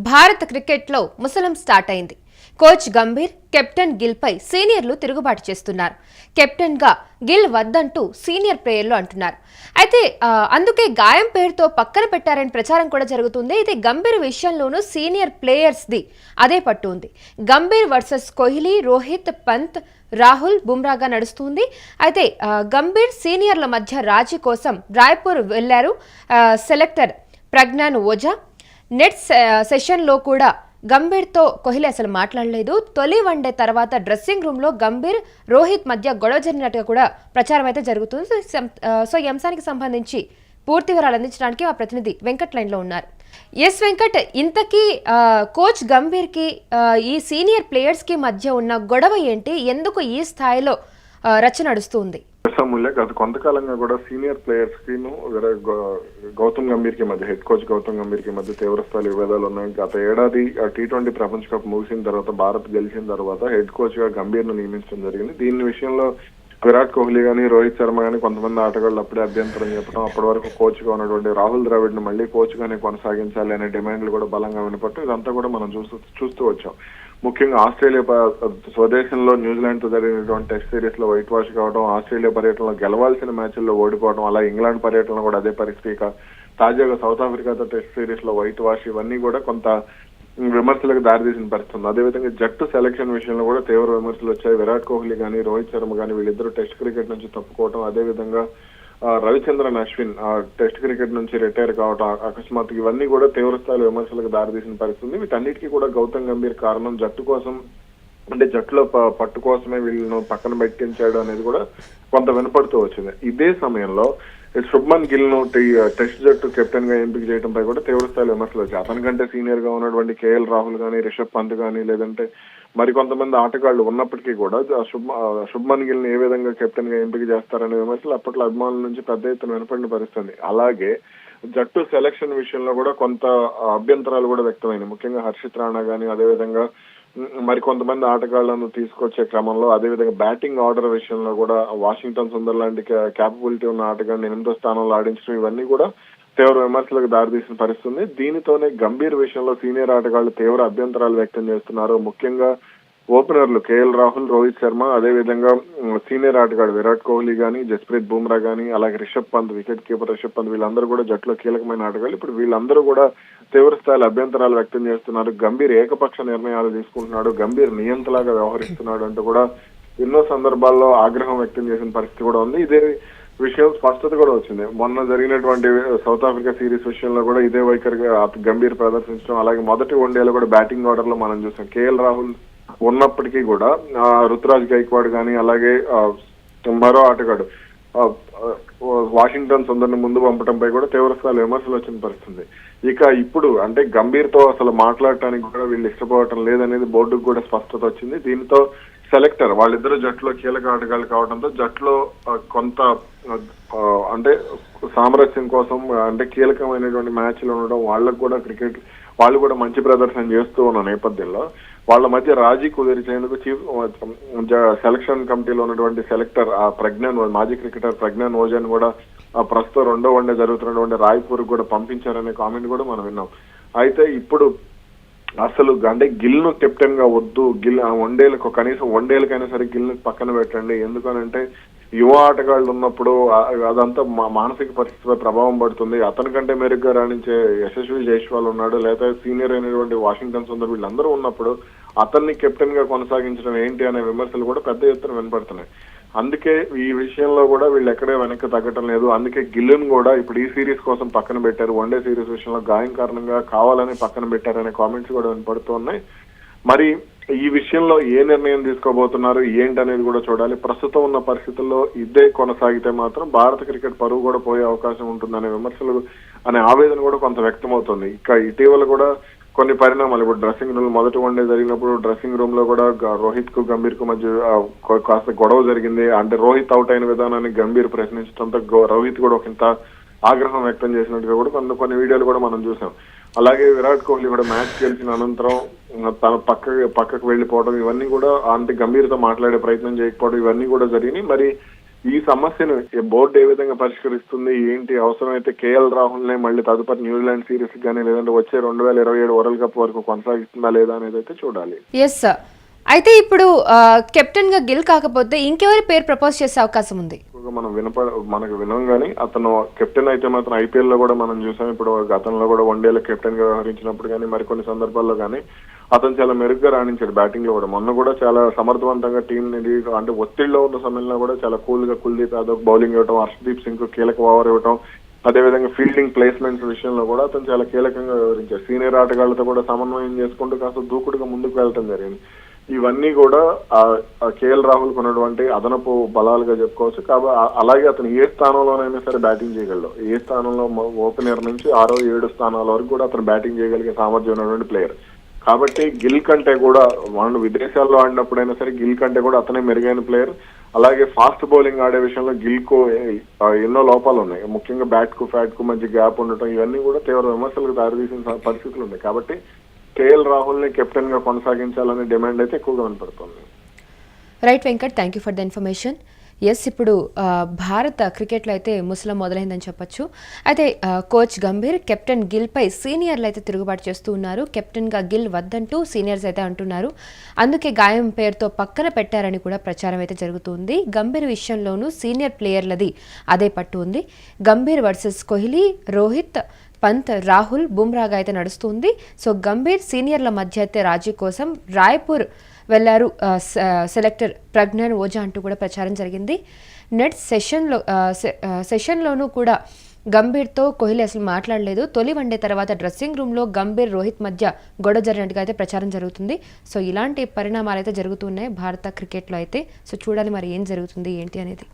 భారత క్రికెట్లో ముసలం స్టార్ట్ అయింది. కోచ్ గంభీర్, కెప్టెన్ గిల్ పై సీనియర్లు తిరుగుబాటు చేస్తున్నారు. కెప్టెన్ గా గిల్ వద్దంటూ సీనియర్ ప్లేయర్లు అంటున్నారు. అయితే అందుకే గాయం పేరుతో పక్కన పెట్టారని ప్రచారం కూడా జరుగుతుంది. అయితే గంభీర్ విషయంలోనూ సీనియర్ ప్లేయర్స్ ది అదే పట్టు ఉంది. గంభీర్ వర్సెస్ కోహ్లీ, రోహిత్, పంత్, రాహుల్, బుమ్రాగా నడుస్తుంది. అయితే గంభీర్ సీనియర్ల మధ్య రాజీ కోసం రాయ్పూర్ వెళ్లారు సెలెక్టర్ ప్రజ్ఞాన్ ఓజా. నెట్ సెషన్లో కూడా గంభీర్తో కోహ్లీ అసలు మాట్లాడలేదు. తొలి వన్డే తర్వాత డ్రెస్సింగ్ రూమ్లో గంభీర్, రోహిత్ మధ్య గొడవ జరిగినట్టుగా కూడా ప్రచారం అయితే జరుగుతుంది. సో ఈ అంశానికి సంబంధించి పూర్తి వివరాలు అందించడానికి మా ప్రతినిధి వెంకట్ లైన్లో ఉన్నారు. ఎస్ వెంకట్, ఇంతకీ కోచ్ గంభీర్కి ఈ సీనియర్ ప్లేయర్స్కి మధ్య ఉన్న గొడవ ఏంటి? ఎందుకు ఈ స్థాయిలో రచ్చ నడుస్తుంది? గత కొంతకాలంగా కూడా సీనియర్ ప్లేయర్స్ కి గౌతమ్ గంభీర్ కి మధ్య, హెడ్ కోచ్ గౌతమ్ గంభీర్ కి మధ్య తీవ్రస్థాయి విభేదాలు ఉన్నాయి. గత ఏడాది T20 ప్రపంచ కప్ ముగిసిన తర్వాత, భారత్ గెలిచిన తర్వాత హెడ్ కోచ్ గా గంభీర్ ను నియమించడం జరిగింది. దీని విషయంలో విరాట్ కోహ్లీ గానీ, రోహిత్ శర్మ గానీ, కొంతమంది ఆటగాళ్ళు అప్పుడే అభ్యంతరం చెప్పడం, అప్పటి వరకు కోచ్ గా ఉన్నటువంటి రాహుల్ ద్రావిడ్ ను మళ్ళీ కోచ్ గానే కొనసాగించాలి అనే డిమాండ్లు కూడా బలంగా వినపడటం, ఇదంతా కూడా మనం చూస్తూ వచ్చాం. ముఖ్యంగా ఆస్ట్రేలియా స్వదేశంలో న్యూజిలాండ్ తో జరిగినటువంటి టెస్ట్ సిరీస్ లో వైట్ వాష్ కావడం, ఆస్ట్రేలియా పర్యటనలో గెలవాల్సిన మ్యాచ్ల్లో ఓడిపోవడం, అలా ఇంగ్లాండ్ పర్యటనలో కూడా అదే పరిస్థితి. తాజాగా సౌత్ ఆఫ్రికాతో టెస్ట్ సిరీస్ లో వైట్ వాష్, ఇవన్నీ కూడా కొంత విమర్శలకు దారితీసిన పరిస్థితి. అదేవిధంగా జట్టు సెలక్షన్ విషయంలో కూడా తీవ్ర విమర్శలు వచ్చాయి. విరాట్ కోహ్లీ గానీ, రోహిత్ శర్మ గానీ వీళ్ళిద్దరూ టెస్ట్ క్రికెట్ నుంచి తప్పుకోవడం, అదేవిధంగా రవిచంద్రన్ అశ్విన్ టెస్ట్ క్రికెట్ నుంచి రిటైర్ కావడం అకస్మాత్తుగా, ఇవన్నీ కూడా తీవ్ర స్థాయిలో విమర్శలకు దారితీసిన పరిస్థితి. వీటన్నిటికీ కూడా గౌతమ్ గంభీర్ కారణం. జట్టు కోసం, అంటే జట్టులో పట్టు కోసమే వీళ్ళను పక్కన పెట్టించాడు అనేది కూడా కొంత వినపడుతూ వచ్చింది. ఇదే సమయంలో శుభ్మన్ గిల్ ను టెస్ట్ జట్టు కెప్టెన్ గా ఎంపిక చేయడంపై కూడా తీవ్ర స్థాయిలో విమర్శలు వచ్చాయి. అతనికంటే సీనియర్ గా ఉన్నటువంటి KL రాహుల్ గానీ, రిషబ్ పంత్ గానీ, లేదంటే మరికొంతమంది ఆటగాళ్లు ఉన్నప్పటికీ కూడా శుభ్మన్ గిల్ ని ఏ విధంగా కెప్టెన్ గా ఎంపిక చేస్తారనే విమర్శలు అప్పట్లో అభిమానుల నుంచి పెద్ద ఎత్తున వినపడిన పరిస్థితి. అలాగే జట్టు సెలక్షన్ విషయంలో కూడా కొంత అభ్యంతరాలు కూడా వ్యక్తమైనాయి. ముఖ్యంగా హర్షిత్ రాణా గానీ, అదేవిధంగా మరికొంతమంది ఆటగాళ్లను తీసుకొచ్చే క్రమంలో, అదేవిధంగా బ్యాటింగ్ ఆర్డర్ విషయంలో కూడా వాషింగ్టన్ సుందర్ లాంటి క్యాపబిలిటీ ఉన్న ఆటగాడిని 8వ స్థానంలో ఆడించడం, ఇవన్నీ కూడా తీవ్ర విమర్శలకు దారితీసిన పరిస్థితుంది. దీనితోనే గంభీర్ విషయంలో సీనియర్ ఆటగాళ్లు తీవ్ర అభ్యంతరాలు వ్యక్తం చేస్తున్నారు. ముఖ్యంగా ఓపెనర్లు KL రాహుల్, రోహిత్ శర్మ, అదేవిధంగా సీనియర్ ఆటగాడు విరాట్ కోహ్లీ గానీ, జస్ప్రీత్ బుమ్రా గానీ, అలాగే రిషబ్ పంత్, వికెట్ కీపర్ రిషబ్ పంత్, వీళ్ళందరూ కూడా జట్టులో కీలకమైన ఆటగాళ్ళు. ఇప్పుడు వీళ్ళందరూ కూడా తీవ్ర స్థాయిలో అభ్యంతరాలు వ్యక్తం చేస్తున్నారు. గంభీర్ ఏకపక్ష నిర్ణయాలు తీసుకుంటున్నాడు, గంభీర్ నియంతలాగా వ్యవహరిస్తున్నాడు అంటూ కూడా ఎన్నో సందర్భాల్లో ఆగ్రహం వ్యక్తం చేసిన పరిస్థితి కూడా ఉంది. ఇదే విషయం స్పష్టత కూడా వచ్చింది. మొన్న జరిగినటువంటి సౌత్ ఆఫ్రికా సిరీస్ విషయంలో కూడా ఇదే వైఖరిగా గంభీర్ ప్రదర్శించడం, అలాగే మొదటి వన్డేలో కూడా బ్యాటింగ్ ఆర్డర్ లో మనం చూసాం. KL రాహుల్ ఉన్నప్పటికీ కూడా రుతురాజ్ గైక్వాడ్ గానీ, అలాగే మరో ఆటగాడు వాషింగ్టన్ సుందర్ని ముందు పంపడంపై కూడా తీవ్రస్థాయిలో విమర్శలు వచ్చిన పరిస్థితి. ఇక ఇప్పుడు అంటే గంభీర్ తో అసలు మాట్లాడటానికి కూడా వీళ్ళు ఇష్టపడటం లేదనేది బోర్డుకు కూడా స్పష్టత వచ్చింది. దీంతో సెలెక్టర్, వాళ్ళిద్దరు జట్టులో కీలక ఆటగాళ్ళు కావడంతో జట్టులో కొంత అంటే సామరస్యం కోసం, అంటే కీలకమైనటువంటి మ్యాచ్లు ఉండడం, వాళ్ళకు కూడా క్రికెట్ వాళ్ళు కూడా మంచి ప్రదర్శన చేస్తూ ఉన్న నేపథ్యంలో వాళ్ళ మధ్య రాజీ కుదిరిచేందుకు సెలక్షన్ కమిటీలో ఉన్నటువంటి సెలెక్టర్ మాజీ క్రికెటర్ ప్రజ్ఞాన్ ఓజాని కూడా ప్రస్తుతం 2వ వన్డే జరుగుతున్నటువంటి రాయ్పూర్ కూడా పంపించారనే కామెంట్ కూడా మనం విన్నాం. అయితే ఇప్పుడు అసలు అంటే గిల్ ను కెప్టెన్ గా వద్దు, గిల్ వన్డేలకు కనీసం వన్డేలకైనా సరే గిల్ ను పక్కన పెట్టండి. ఎందుకనంటే యువ ఆటగాళ్ళు ఉన్నప్పుడు అదంతా మానసిక పరిస్థితిపై ప్రభావం పడుతుంది. అతనికంటే మెరుగ్గా రాణించే యశస్వి జైస్వాల్ ఉన్నాడు, లేదా సీనియర్ అయినటువంటి వాషింగ్టన్ సుందర్, వీళ్ళందరూ ఉన్నప్పుడు అతన్ని కెప్టెన్ గా కొనసాగించడం ఏంటి అనే విమర్శలు కూడా పెద్ద ఎత్తున వినపడుతున్నాయి. అందుకే ఈ విషయంలో కూడా వీళ్ళు ఎక్కడే వెనక్కి తగ్గటం లేదు. అందుకే గిల్లును కూడా ఇప్పుడు ఈ సిరీస్ కోసం పక్కన పెట్టారు. వన్డే సిరీస్ విషయంలో గాయం కారణంగా కావాలని పక్కన పెట్టారనే కామెంట్స్ కూడా వినపడుతూ ఉన్నాయి. మరి ఈ విషయంలో ఏ నిర్ణయం తీసుకోబోతున్నారు ఏంటనేది కూడా చూడాలి. ప్రస్తుతం ఉన్న పరిస్థితుల్లో ఇదే కొనసాగితే మాత్రం భారత క్రికెట్ పరువు కూడా పోయే అవకాశం ఉంటుందనే విమర్శలు అనే ఆవేదన కూడా కొంత వ్యక్తమవుతుంది. ఇక ఇటీవల కూడా కొన్ని పరిణామాలు, ఇప్పుడు డ్రెస్సింగ్ రూమ్ మొదటి వన్డే జరిగినప్పుడు డ్రెస్సింగ్ రూమ్ లో కూడా రోహిత్ కు గంభీర్ కు మధ్య కాస్త గొడవ జరిగింది. అంటే రోహిత్ అవుట్ అయిన విధానాన్ని గంభీర్ ప్రశ్నించడంతో రోహిత్ కూడా ఒకంత ఆగ్రహం వ్యక్తం చేసినట్టుగా కూడా కొన్ని వీడియోలు కూడా మనం చూసాం. అలాగే విరాట్ కోహ్లీ కూడా మ్యాచ్ గెలిచిన అనంతరం తన పక్కకు వెళ్లిపోవడం, ఇవన్నీ కూడా అంటే గంభీర్తో మాట్లాడే ప్రయత్నం చేయకపోవడం, ఇవన్నీ కూడా జరిగినాయి. మరి ఈ సమస్యను బోర్డు ఏ విధంగా పరిష్కరిస్తుంది ఏంటి, అవసరమైతే కేఎల్ రాహుల్ నే మళ్ళీ తదుపరి న్యూజిలాండ్ సిరీస్ కానీ లేదంటే వచ్చే 2027 వరల్డ్ కప్ వరకు కొనసాగిస్తుందా లేదా అనేది అయితే చూడాలి. Yes sir. అయితే ఇప్పుడు కెప్టెన్ గా గిల్ కాకపోతే ఇంకెవరి పేరు ప్రపోజ్ చేసే అవకాశం ఉంది? మనం మనకు వినం కానీ అతను కెప్టెన్ అయితే మాత్రం ఐపీఎల్ లో కూడా మనం చూసాం. ఇప్పుడు గతంలో కూడా వన్డేలో కెప్టెన్ గా వ్యవహరించినప్పుడు కానీ మరికొన్ని సందర్భాల్లో కానీ అతను చాలా మెరుగ్గా రాణించాడు బ్యాటింగ్ లో కూడా. మొన్న కూడా చాలా సమర్థవంతంగా టీం అంటే ఒత్తిడిలో ఉన్న సమయంలో కూడా చాలా కూల్ గా కుల్దీప్ యాదవ్ బౌలింగ్ ఇవ్వడం, హర్షదీప్ సింగ్ కీలక ఓవర్ ఇవ్వడం, అదేవిధంగా ఫీల్డింగ్ ప్లేస్మెంట్స్ విషయంలో కూడా అతను చాలా కీలకంగా వ్యవహరించారు. సీనియర్ ఆటగాళ్లతో కూడా సమన్వయం చేసుకుంటూ కాస్త దూకుడుగా ముందుకు వెళ్ళటం జరిగింది. ఇవన్నీ కూడా కేఎల్ రాహుల్ ఉన్నటువంటి అదనపు బలాలుగా చెప్పుకోవచ్చు. కాబట్టి అలాగే అతను ఏ స్థానంలోనైనా సరే బ్యాటింగ్ చేయగలడు. ఏ స్థానంలో ఓపెనర్ నుంచి 6, 7 స్థానాల వరకు కూడా అతను బ్యాటింగ్ చేయగలిగే సామర్థ్యం ఉన్నటువంటి ప్లేయర్. కాబట్టి గిల్ కంటే కూడా వాళ్ళు విదేశాల్లో ఆడినప్పుడైనా సరే గిల్ కంటే కూడా అతనే మెరుగైన ప్లేయర్. అలాగే ఫాస్ట్ బౌలింగ్ ఆడే విషయంలో గిల్ కు ఎన్నో లోపాలు ఉన్నాయి. ముఖ్యంగా బ్యాట్ కు ఫ్యాట్ కు మధ్య గ్యాప్ ఉండటం, ఇవన్నీ కూడా తీవ్ర విమర్శలకు దారితీసిన పరిస్థితులు ఉన్నాయి. కాబట్టి కేఎల్ రాహుల్ ని కెప్టెన్ గా కొనసాగించాలనే డిమాండ్ అయితే ఎక్కువగా వినపడుతుంది. Right Venkat, thank you for the information. Yes, ఇప్పుడు భారత క్రికెట్లో అయితే ముసలం మొదలైందని చెప్పొచ్చు. అయితే కోచ్ గంభీర్ కెప్టెన్ గిల్పై సీనియర్లు అయితే తిరుగుబాటు చేస్తూ ఉన్నారు. కెప్టెన్గా గిల్ వద్దంటూ సీనియర్స్ అయితే అంటున్నారు. అందుకే గాయం పేరుతో పక్కన పెట్టారని కూడా ప్రచారం అయితే జరుగుతుంది. గంభీర్ విషయంలోనూ సీనియర్ ప్లేయర్లది అదే పట్టు ఉంది. గంభీర్ వర్సెస్ కోహ్లీ, రోహిత్, పంత్, రాహుల్, బుమ్రాగా అయితే నడుస్తుంది. సో గంభీర్ సీనియర్ల మధ్య అయితే రాజీ కోసం రాయ్పూర్ వెళ్లారు సెలెక్టర్ ప్రజ్ఞాన్ ఓజా అంటూ కూడా ప్రచారం జరిగింది. నెట్ సెషన్లోనూ కూడా గంభీర్తో కోహ్లీ అసలు మాట్లాడలేదు. తొలి వన్డే తర్వాత డ్రెస్సింగ్ రూమ్లో గంభీర్, రోహిత్ మధ్య గొడవ జరిగినట్టుగా అయితే ప్రచారం జరుగుతుంది. సో ఇలాంటి పరిణామాలు అయితే జరుగుతున్నాయి భారత క్రికెట్లో అయితే. సో చూడాలి మరి ఏం జరుగుతుంది ఏంటి అనేది.